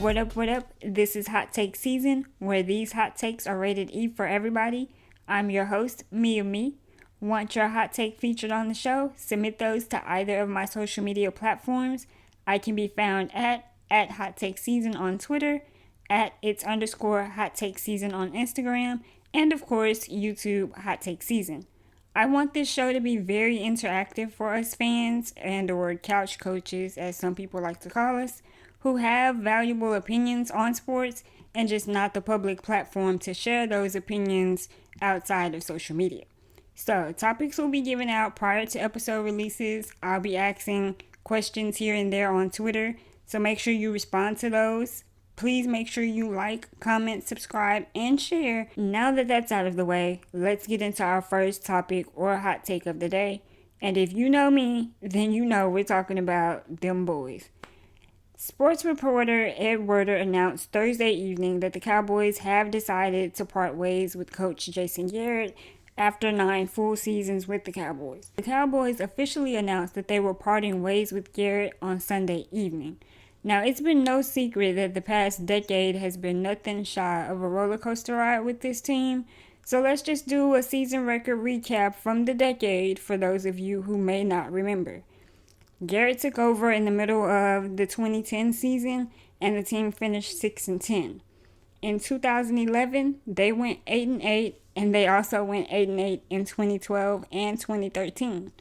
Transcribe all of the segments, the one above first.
What up, what up? This is Hot Take Season, where these hot takes are rated E for everybody. I'm your host, Me. Want your hot take featured on the show? Submit those to either of my social media platforms. I can be found at HotTakeSzn on Twitter, at @it's_HotTakeSeason on Instagram, and of course, YouTube Hot Take Season. I want this show to be very interactive for us fans and or couch coaches, as some people like to call us, who have valuable opinions on sports and just not the public platform to share those opinions outside of social media. So, topics will be given out prior to episode releases. I'll be asking questions here and there on Twitter, so make sure you respond to those. Please make sure you like, comment, subscribe, and share. Now that that's out of the way, let's get into our first topic or hot take of the day. And if you know me, then you know we're talking about them boys. Sports reporter Ed Werder announced Thursday evening that the Cowboys have decided to part ways with coach Jason Garrett after 9 full seasons with the Cowboys. The Cowboys officially announced that they were parting ways with Garrett on Sunday evening. Now, it's been no secret that the past decade has been nothing shy of a roller coaster ride with this team, so let's just do a season record recap from the decade for those of you who may not remember. Garrett took over in the middle of the 2010 season, and the team finished 6-10. In 2011, they went 8-8, and they also went 8-8 in 2012 and 2013.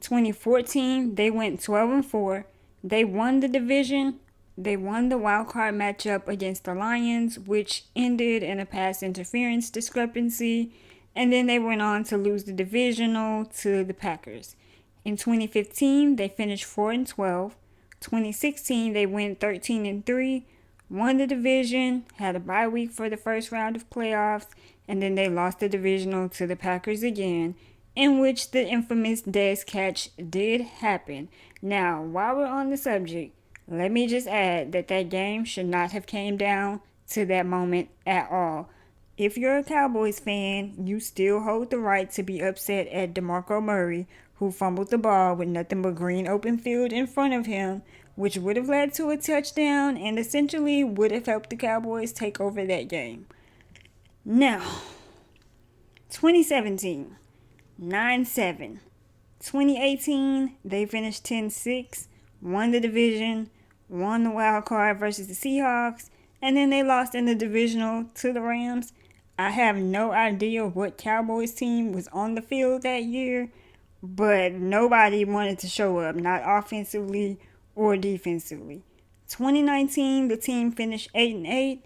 2014, they went 12-4. They won the division. They won the wild card matchup against the Lions, which ended in a pass interference discrepancy, and then they went on to lose the divisional to the Packers. In 2015, they finished 4-12. 2016, they went 13-3, won the division, had a bye week for the first round of playoffs, and then they lost the divisional to the Packers again, in which the infamous Dez catch did happen. Now, while we're on the subject, let me just add that game should not have came down to that moment at all. If you're a Cowboys fan, you still hold the right to be upset at DeMarco Murray, who fumbled the ball with nothing but green open field in front of him, which would have led to a touchdown and essentially would have helped the Cowboys take over that game. Now, 2017, 9-7. 2018, they finished 10-6, won the division, won the wild card versus the Seahawks, and then they lost in the divisional to the Rams. I have no idea what Cowboys team was on the field that year, but nobody wanted to show up, not offensively or defensively. 2019, the team finished 8-8.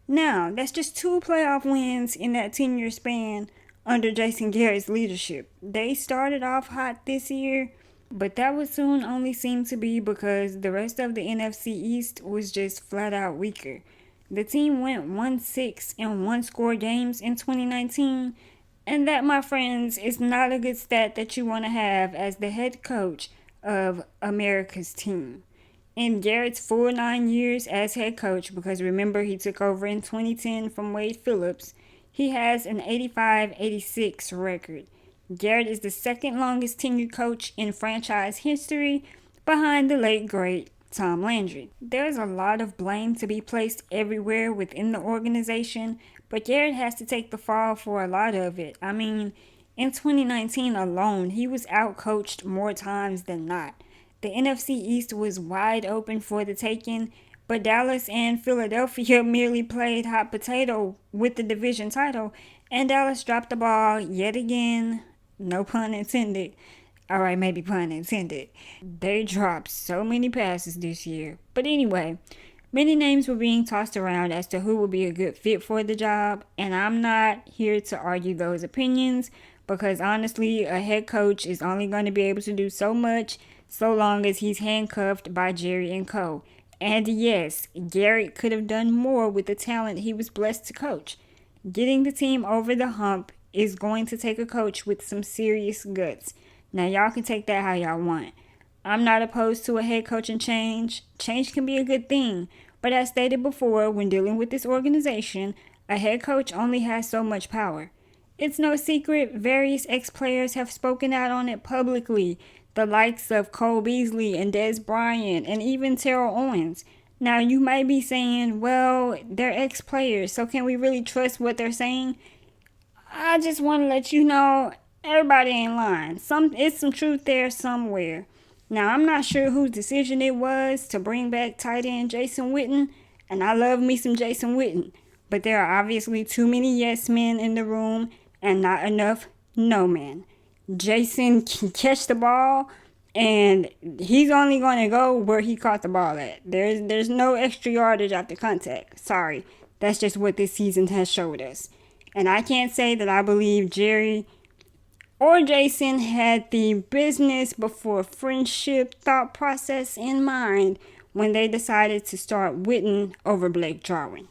Now, that's just 2 playoff wins in that 10-year span under Jason Garrett's leadership. They started off hot this year, but that would soon only seem to be because the rest of the NFC East was just flat out weaker. The team went 1-6 in one-score games in 2019, and that, my friends, is not a good stat that you want to have as the head coach of America's team. In Garrett's full 9 years as head coach, because remember he took over in 2010 from Wade Phillips, he has an 85-86 record. Garrett is the second longest tenured coach in franchise history, behind the late great Tom Landry. There's a lot of blame to be placed everywhere within the organization, but Garrett has to take the fall for a lot of it. I mean, in 2019 alone, he was outcoached more times than not. The NFC East was wide open for the taking, but Dallas and Philadelphia merely played hot potato with the division title, and Dallas dropped the ball yet again. No pun intended. Alright, maybe pun intended. They dropped so many passes this year. But anyway, many names were being tossed around as to who would be a good fit for the job, and I'm not here to argue those opinions, because honestly, a head coach is only going to be able to do so much so long as he's handcuffed by Jerry and Co. And yes, Garrett could have done more with the talent he was blessed to coach. Getting the team over the hump is going to take a coach with some serious guts. Now, y'all can take that how y'all want. I'm not opposed to a head coaching change. Change can be a good thing. But as stated before, when dealing with this organization, a head coach only has so much power. It's no secret, various ex-players have spoken out on it publicly. The likes of Cole Beasley and Dez Bryant and even Terrell Owens. Now, you might be saying, well, they're ex-players, so can we really trust what they're saying? I just want to let you know, everybody ain't lying. It's some truth there somewhere. Now, I'm not sure whose decision it was to bring back tight end Jason Witten, and I love me some Jason Witten, but there are obviously too many yes men in the room and not enough no men. Jason can catch the ball, and he's only going to go where he caught the ball at. There's no extra yardage after contact. Sorry, that's just what this season has showed us. And I can't say that I believe Jerry or Jason had the business before friendship thought process in mind when they decided to start Witten over Blake Jarwin.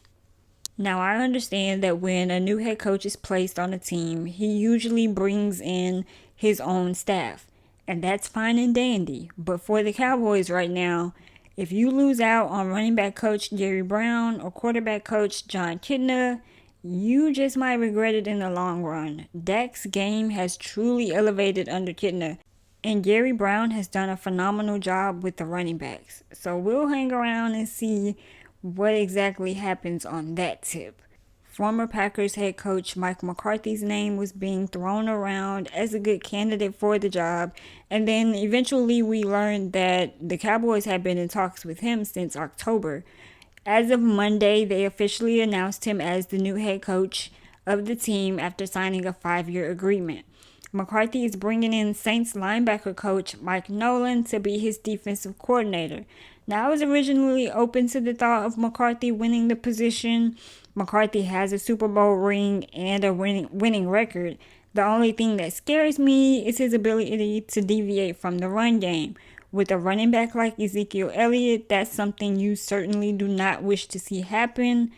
Now, I understand that when a new head coach is placed on a team, he usually brings in his own staff. And that's fine and dandy. But for the Cowboys right now, if you lose out on running back coach Gary Brown or quarterback coach John Kitna, you just might regret it in the long run. Dak's game has truly elevated under Kitna, and Gary Brown has done a phenomenal job with the running backs. So we'll hang around and see what exactly happens on that tip. Former Packers head coach Mike McCarthy's name was being thrown around as a good candidate for the job, and then eventually we learned that the Cowboys had been in talks with him since October. As of Monday, they officially announced him as the new head coach of the team after signing a 5-year agreement. McCarthy is bringing in Saints linebacker coach Mike Nolan to be his defensive coordinator. Now, I was originally open to the thought of McCarthy winning the position. McCarthy has a Super Bowl ring and a winning record. The only thing that scares me is his ability to deviate from the run game. With a running back like Ezekiel Elliott, that's something you certainly do not wish to see happen.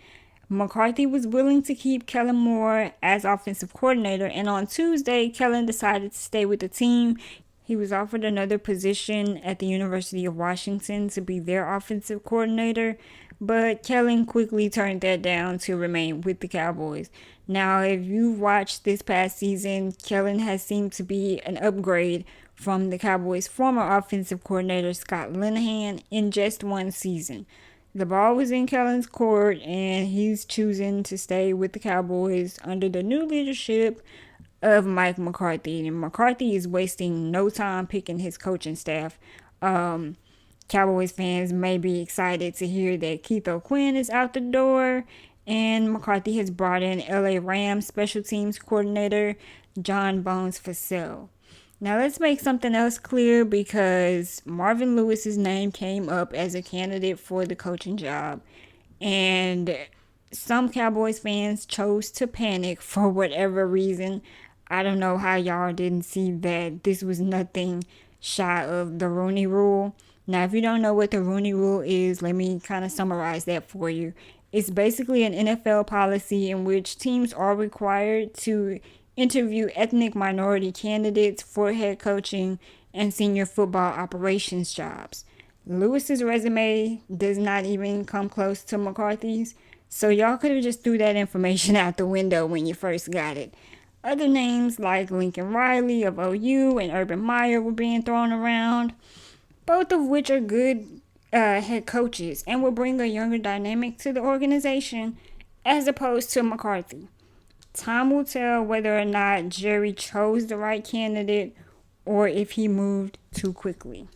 McCarthy was willing to keep Kellen Moore as offensive coordinator, and on Tuesday, Kellen decided to stay with the team. He was offered another position at the University of Washington to be their offensive coordinator, but Kellen quickly turned that down to remain with the Cowboys. Now, if you've watched this past season, Kellen has seemed to be an upgrade from the Cowboys' former offensive coordinator Scott Linehan in just one season. The ball was in Kellen's court, and he's choosing to stay with the Cowboys under the new leadership of Mike McCarthy. And McCarthy is wasting no time picking his coaching staff. Cowboys fans may be excited to hear that Keith O'Quinn is out the door, and McCarthy has brought in LA Rams special teams coordinator John Bones Fassell. Now let's make something else clear, because Marvin Lewis's name came up as a candidate for the coaching job, and some Cowboys fans chose to panic for whatever reason. I don't know how y'all didn't see that this was nothing shy of the Rooney Rule. Now, if you don't know what the Rooney Rule is, let me kind of summarize that for you. It's basically an NFL policy in which teams are required to interview ethnic minority candidates for head coaching and senior football operations jobs. Lewis's resume does not even come close to McCarthy's, so y'all could have just threw that information out the window when you first got it. Other names like Lincoln Riley of OU and Urban Meyer were being thrown around, both of which are good head coaches and will bring a younger dynamic to the organization as opposed to McCarthy. Time will tell whether or not Jerry chose the right candidate or if he moved too quickly.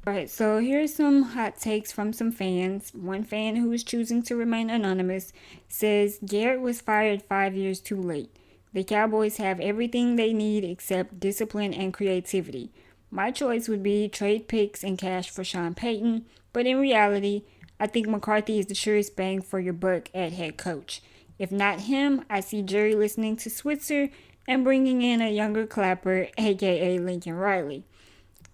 Alright, so here's some hot takes from some fans. One fan who is choosing to remain anonymous says Garrett was fired 5 years too late. The Cowboys have everything they need except discipline and creativity. My choice would be trade picks and cash for Sean Payton, but in reality, I think McCarthy is the surest bang for your buck at head coach. If not him, I see Jerry listening to Switzer and bringing in a younger Clapper, aka Lincoln Riley.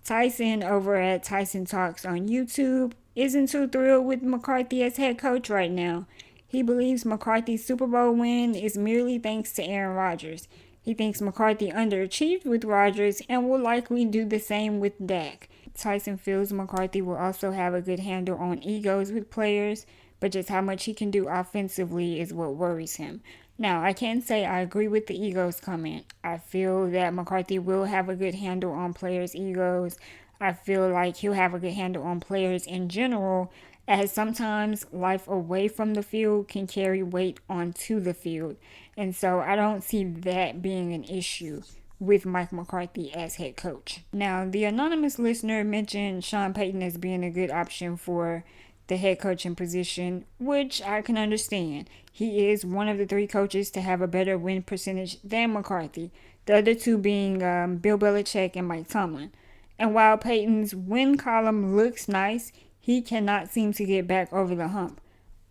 Tyson over at TysonTalks on YouTube isn't too thrilled with McCarthy as head coach right now. He believes McCarthy's Super Bowl win is merely thanks to Aaron Rodgers. He thinks McCarthy underachieved with Rodgers and will likely do the same with Dak. Tyson feels McCarthy will also have a good handle on egos with players, but just how much he can do offensively is what worries him. Now, I can't say I agree with the egos comment. I feel that McCarthy will have a good handle on players' egos. I feel like he'll have a good handle on players in general, as sometimes life away from the field can carry weight onto the field. And so I don't see that being an issue with Mike McCarthy as head coach. Now, the anonymous listener mentioned Sean Payton as being a good option for the head coaching position, which I can understand. He is one of the three coaches to have a better win percentage than McCarthy, the other two being Bill Belichick and Mike Tomlin. And while Payton's win column looks nice, he cannot seem to get back over the hump.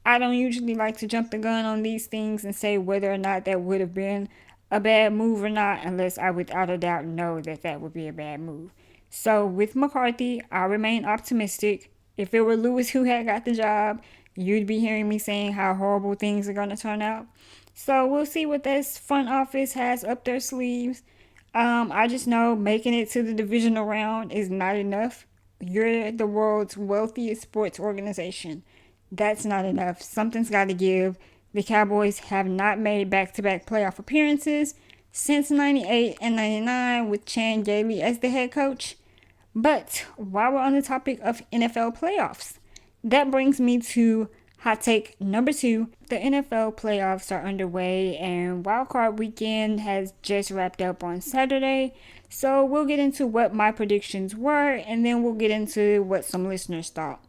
I don't usually like to jump the gun on these things and say whether or not that would have been a bad move or not, unless I without a doubt know that that would be a bad move. So with McCarthy, I remain optimistic. If it were Lewis who had got the job, you'd be hearing me saying how horrible things are going to turn out. So we'll see what this front office has up their sleeves. I just know making it to the divisional round is not enough. You're the world's wealthiest sports organization. That's not enough. Something's got to give. The Cowboys have not made back-to-back playoff appearances since 98 and 99 with Chan Gailey as the head coach. But while we're on the topic of NFL playoffs, that brings me to hot take number 2. The NFL playoffs are underway and wildcard weekend has just wrapped up on Saturday. So we'll get into what my predictions were and then we'll get into what some listeners thought.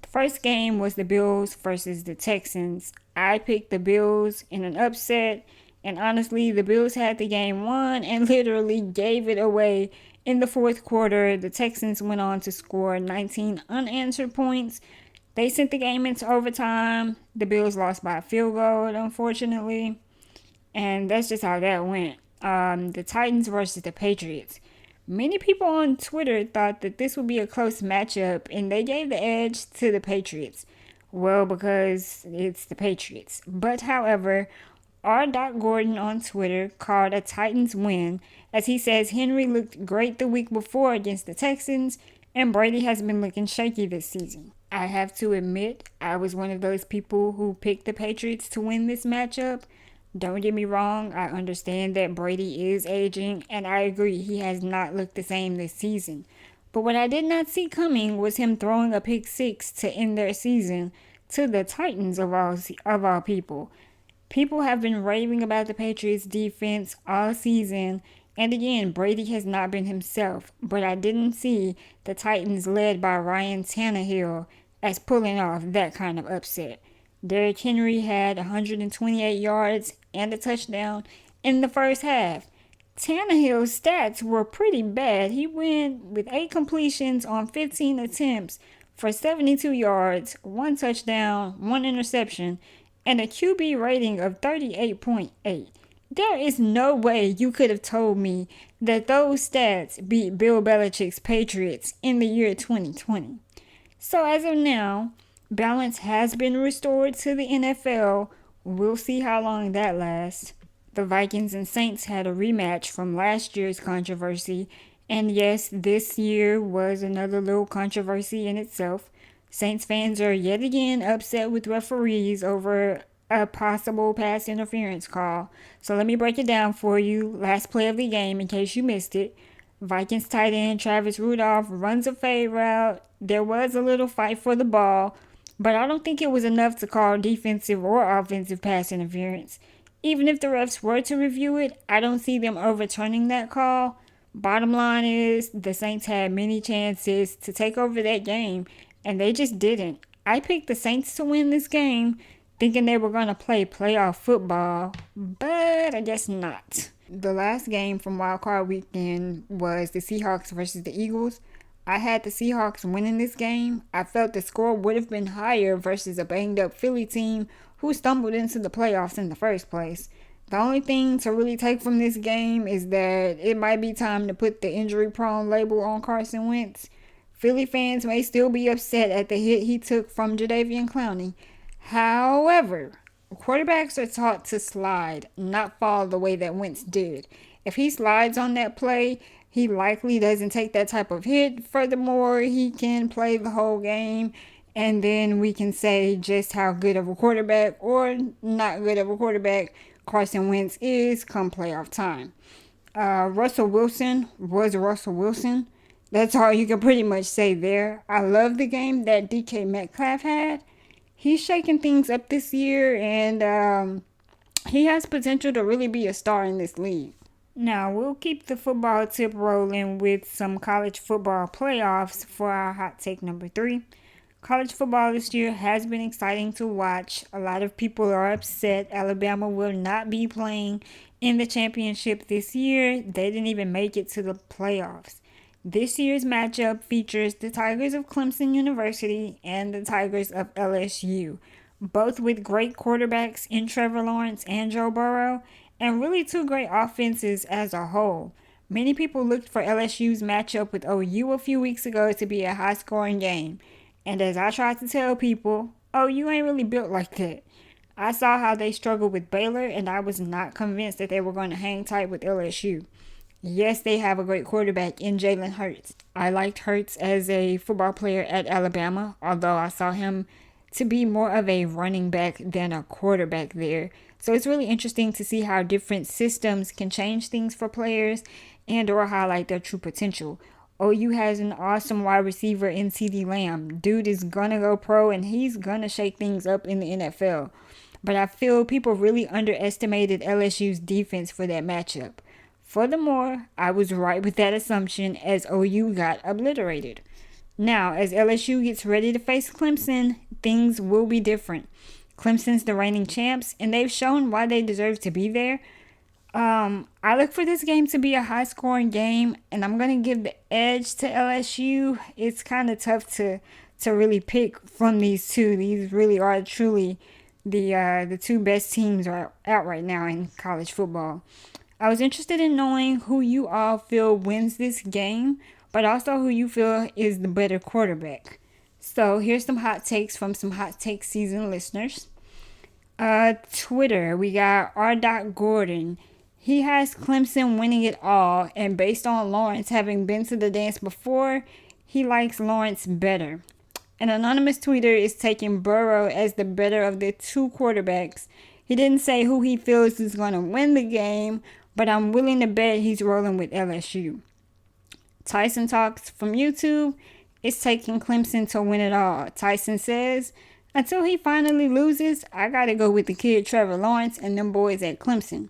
The first game was the Bills versus the Texans. I picked the Bills in an upset, and honestly, the Bills had the game won and literally gave it away in the fourth quarter. The Texans went on to score 19 unanswered points. They sent the game into overtime. The Bills lost by a field goal, unfortunately, and that's just how that went. The Titans versus the Patriots. Many people on Twitter thought that this would be a close matchup, and they gave the edge to the Patriots. Well, because it's the Patriots. But, however, R. Gordon on Twitter called a Titans win, as he says Henry looked great the week before against the Texans, and Brady has been looking shaky this season. I have to admit, I was one of those people who picked the Patriots to win this matchup. Don't get me wrong, I understand that Brady is aging, and I agree he has not looked the same this season. But what I did not see coming was him throwing a pick six to end their season to the Titans of all people. People have been raving about the Patriots defense all season, and again, Brady has not been himself, but I didn't see the Titans led by Ryan Tannehill as pulling off that kind of upset. Derrick Henry had 128 yards and a touchdown in the first half. Tannehill's stats were pretty bad. He went with 8 completions on 15 attempts for 72 yards, 1 touchdown, 1 interception, and a QB rating of 38.8. There is no way you could have told me that those stats beat Bill Belichick's Patriots in the year 2020. So as of now, balance has been restored to the NFL. We'll see how long that lasts. The Vikings and Saints had a rematch from last year's controversy. And yes, this year was another little controversy in itself. Saints fans are yet again upset with referees over a possible pass interference call. So let me break it down for you. Last play of the game in case you missed it. Vikings tight end Travis Rudolph runs a fade route. There was a little fight for the ball, but I don't think it was enough to call defensive or offensive pass interference. Even if the refs were to review it, I don't see them overturning that call. Bottom line is, the Saints had many chances to take over that game, and they just didn't. I picked the Saints to win this game, thinking they were going to play playoff football, but I guess not. The last game from Wildcard Weekend was the Seahawks versus the Eagles. I had the Seahawks winning this game. I felt the score would have been higher versus a banged-up Philly team who stumbled into the playoffs in the first place. The only thing to really take from this game is that it might be time to put the injury-prone label on Carson Wentz. Philly fans may still be upset at the hit he took from Jadeveon Clowney. However, quarterbacks are taught to slide, not fall the way that Wentz did. If he slides on that play, he likely doesn't take that type of hit. Furthermore, he can play the whole game, and then we can say just how good of a quarterback or not good of a quarterback Carson Wentz is come playoff time. Russell Wilson was Russell Wilson. That's all you can pretty much say there. I love the game that DK Metcalf had. He's shaking things up this year, and he has potential to really be a star in this league. Now, we'll keep the football tip rolling with some college football playoffs for our hot take number 3. College football this year has been exciting to watch. A lot of people are upset Alabama will not be playing in the championship this year. They didn't even make it to the playoffs. This year's matchup features the Tigers of Clemson University and the Tigers of LSU, both with great quarterbacks in Trevor Lawrence and Joe Burrow, and really two great offenses as a whole. Many people looked for LSU's matchup with OU a few weeks ago to be a high-scoring game. And as I tried to tell people, OU ain't really built like that. I saw how they struggled with Baylor, and I was not convinced that they were going to hang tight with LSU. Yes, they have a great quarterback in Jalen Hurts. I liked Hurts as a football player at Alabama, although I saw him to be more of a running back than a quarterback there. So it's really interesting to see how different systems can change things for players and or highlight their true potential. OU has an awesome wide receiver in CeeDee Lamb. Dude is gonna go pro and he's gonna shake things up in the NFL. But I feel people really underestimated LSU's defense for that matchup. Furthermore, I was right with that assumption as OU got obliterated. Now, as LSU gets ready to face Clemson, things will be different. Clemson's the reigning champs, and they've shown why they deserve to be there. I look for this game to be a high-scoring game, and I'm going to give the edge to LSU. It's kind of tough to really pick from these two. These really are truly the two best teams are out right now in college football. I was interested in knowing who you all feel wins this game, but also who you feel is the better quarterback. So here's some hot takes from some HotTakeSzn listeners. Twitter, we got R. Gordon. He has Clemson winning it all, and based on Lawrence having been to the dance before, he likes Lawrence better. An anonymous tweeter is taking Burrow as the better of the two quarterbacks. He didn't say who he feels is going to win the game, but I'm willing to bet he's rolling with LSU. TysonTalks from YouTube is taking Clemson to win it all. Tyson says, until he finally loses, I gotta go with the kid Trevor Lawrence and them boys at Clemson.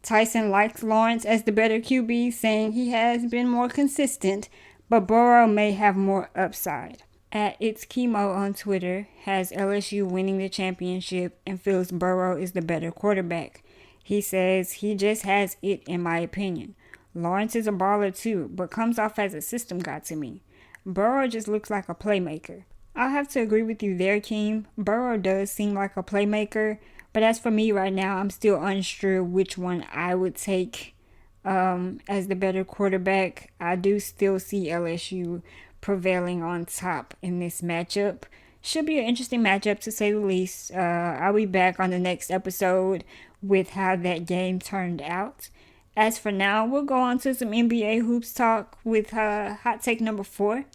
Tyson likes Lawrence as the better QB, saying he has been more consistent, but Burrow may have more upside. At It's Chemo on Twitter has LSU winning the championship and feels Burrow is the better quarterback. He says he just has it in my opinion. Lawrence is a baller too, but comes off as a system guy to me. Burrow just looks like a playmaker. I'll have to agree with you there, Keem. Burrow does seem like a playmaker, but as for me right now, I'm still unsure which one I would take as the better quarterback. I do still see LSU prevailing on top in this matchup. Should be an interesting matchup to say the least. I'll be back on the next episode with how that game turned out. As for now, we'll go on to some NBA hoops talk with hot take number 4.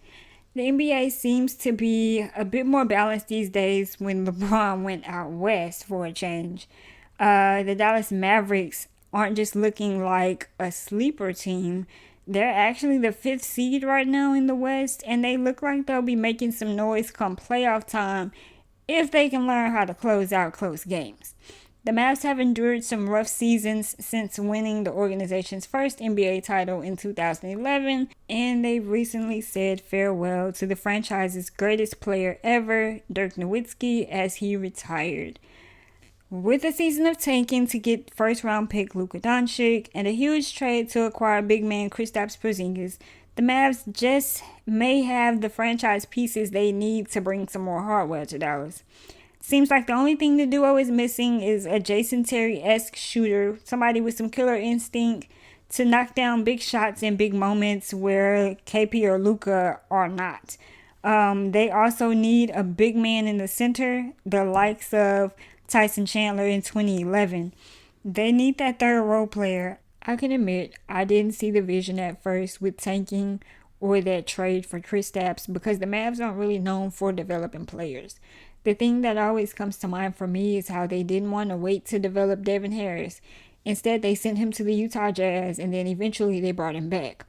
The NBA seems to be a bit more balanced these days when LeBron went out west for a change. The Dallas Mavericks aren't just looking like a sleeper team. They're actually the 5th seed right now in the West, and they look like they'll be making some noise come playoff time if they can learn how to close out close games. The Mavs have endured some rough seasons since winning the organization's first NBA title in 2011, and they've recently said farewell to the franchise's greatest player ever, Dirk Nowitzki, as he retired. With a season of tanking to get first-round pick Luka Doncic and a huge trade to acquire big man Kristaps Porzingis, the Mavs just may have the franchise pieces they need to bring some more hardware to Dallas. Seems like the only thing the duo is missing is a Jason Terry-esque shooter, somebody with some killer instinct to knock down big shots in big moments where KP or Luka are not. They also need a big man in the center, the likes of Tyson Chandler in 2011. They need that third role player. I can admit I didn't see the vision at first with tanking or that trade for Kristaps because the Mavs aren't really known for developing players. The thing that always comes to mind for me is how they didn't want to wait to develop Devin Harris. Instead, they sent him to the Utah Jazz and then eventually they brought him back.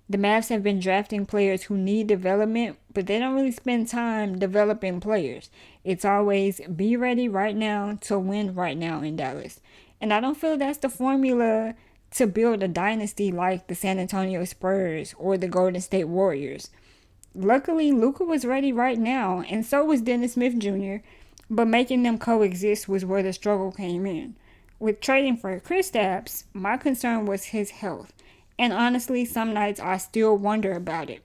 The Mavs have been drafting players who need development, but they don't really spend time developing players. It's always be ready right now to win right now in Dallas. And I don't feel that's the formula to build a dynasty like the San Antonio Spurs or the Golden State Warriors. Luckily, Luka was ready right now, and so was Dennis Smith Jr., but making them coexist was where the struggle came in. With trading for Kristaps, my concern was his health. And honestly, some nights I still wonder about it.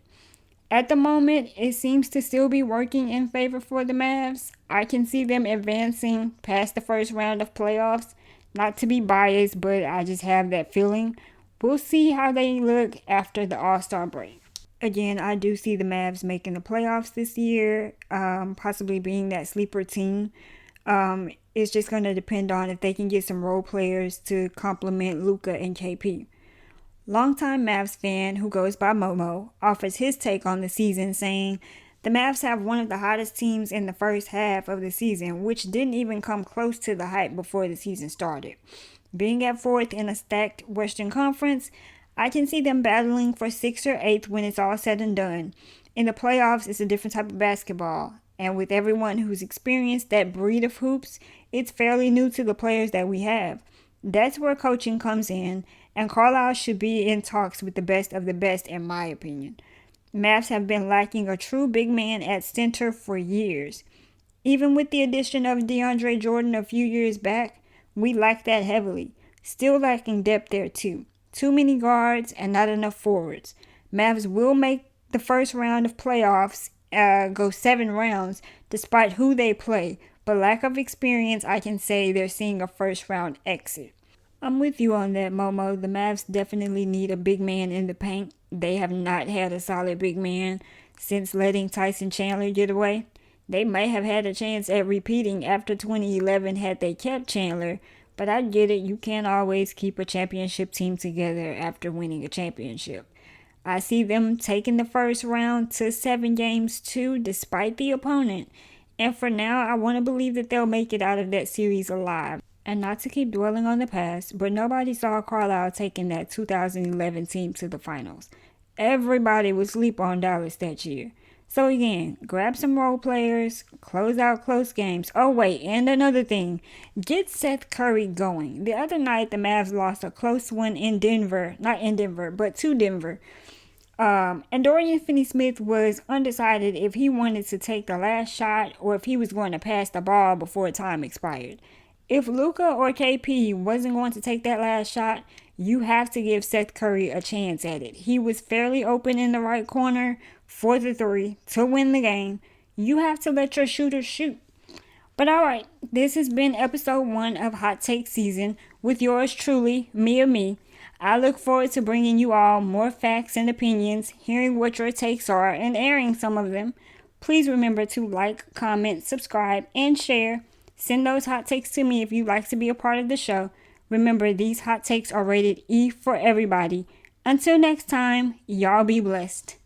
At the moment, it seems to still be working in favor for the Mavs. I can see them advancing past the first round of playoffs. Not to be biased, but I just have that feeling. We'll see how they look after the All-Star break. Again, I do see the Mavs making the playoffs this year, possibly being that sleeper team. It's just going to depend on if they can get some role players to complement Luka and KP. Longtime Mavs fan who goes by Momo offers his take on the season, saying, "The Mavs have one of the hottest teams in the first half of the season, which didn't even come close to the hype before the season started. Being at fourth in a stacked Western Conference, I can see them battling for 6th or 8th when it's all said and done. In the playoffs, it's a different type of basketball, and with everyone who's experienced that breed of hoops, it's fairly new to the players that we have. That's where coaching comes in, and Carlisle should be in talks with the best of the best, in my opinion. Mavs have been lacking a true big man at center for years. Even with the addition of DeAndre Jordan a few years back, we lack that heavily. Still lacking depth there too. Too many guards and not enough forwards. Mavs will make the first round of playoffs, go 7 rounds, despite who they play. But lack of experience, I can say they're seeing a first round exit." I'm with you on that, Momo. The Mavs definitely need a big man in the paint. They have not had a solid big man since letting Tyson Chandler get away. They may have had a chance at repeating after 2011 had they kept Chandler, but I get it. You can't always keep a championship team together after winning a championship. I see them taking the first round to 7 games too, despite the opponent. And for now, I want to believe that they'll make it out of that series alive. And not to keep dwelling on the past, but nobody saw Carlisle taking that 2011 team to the finals. Everybody would sleep on Dallas that year. So again, grab some role players, close out close games. Oh wait, and another thing, get Seth Curry going. The other night, the Mavs lost a close one in Denver. Not in Denver, but to Denver. And Dorian Finney-Smith was undecided if he wanted to take the last shot or if he was going to pass the ball before time expired. If Luka or KP wasn't going to take that last shot, you have to give Seth Curry a chance at it. He was fairly open in the right corner for the 3 to win the game. You have to let your shooters shoot. But alright, this has been episode 1 of Hot Take Season with yours truly, Me. I look forward to bringing you all more facts and opinions, hearing what your takes are, and airing some of them. Please remember to like, comment, subscribe, and share. Send those hot takes to me if you'd like to be a part of the show. Remember, these hot takes are rated E for everybody. Until next time, y'all be blessed.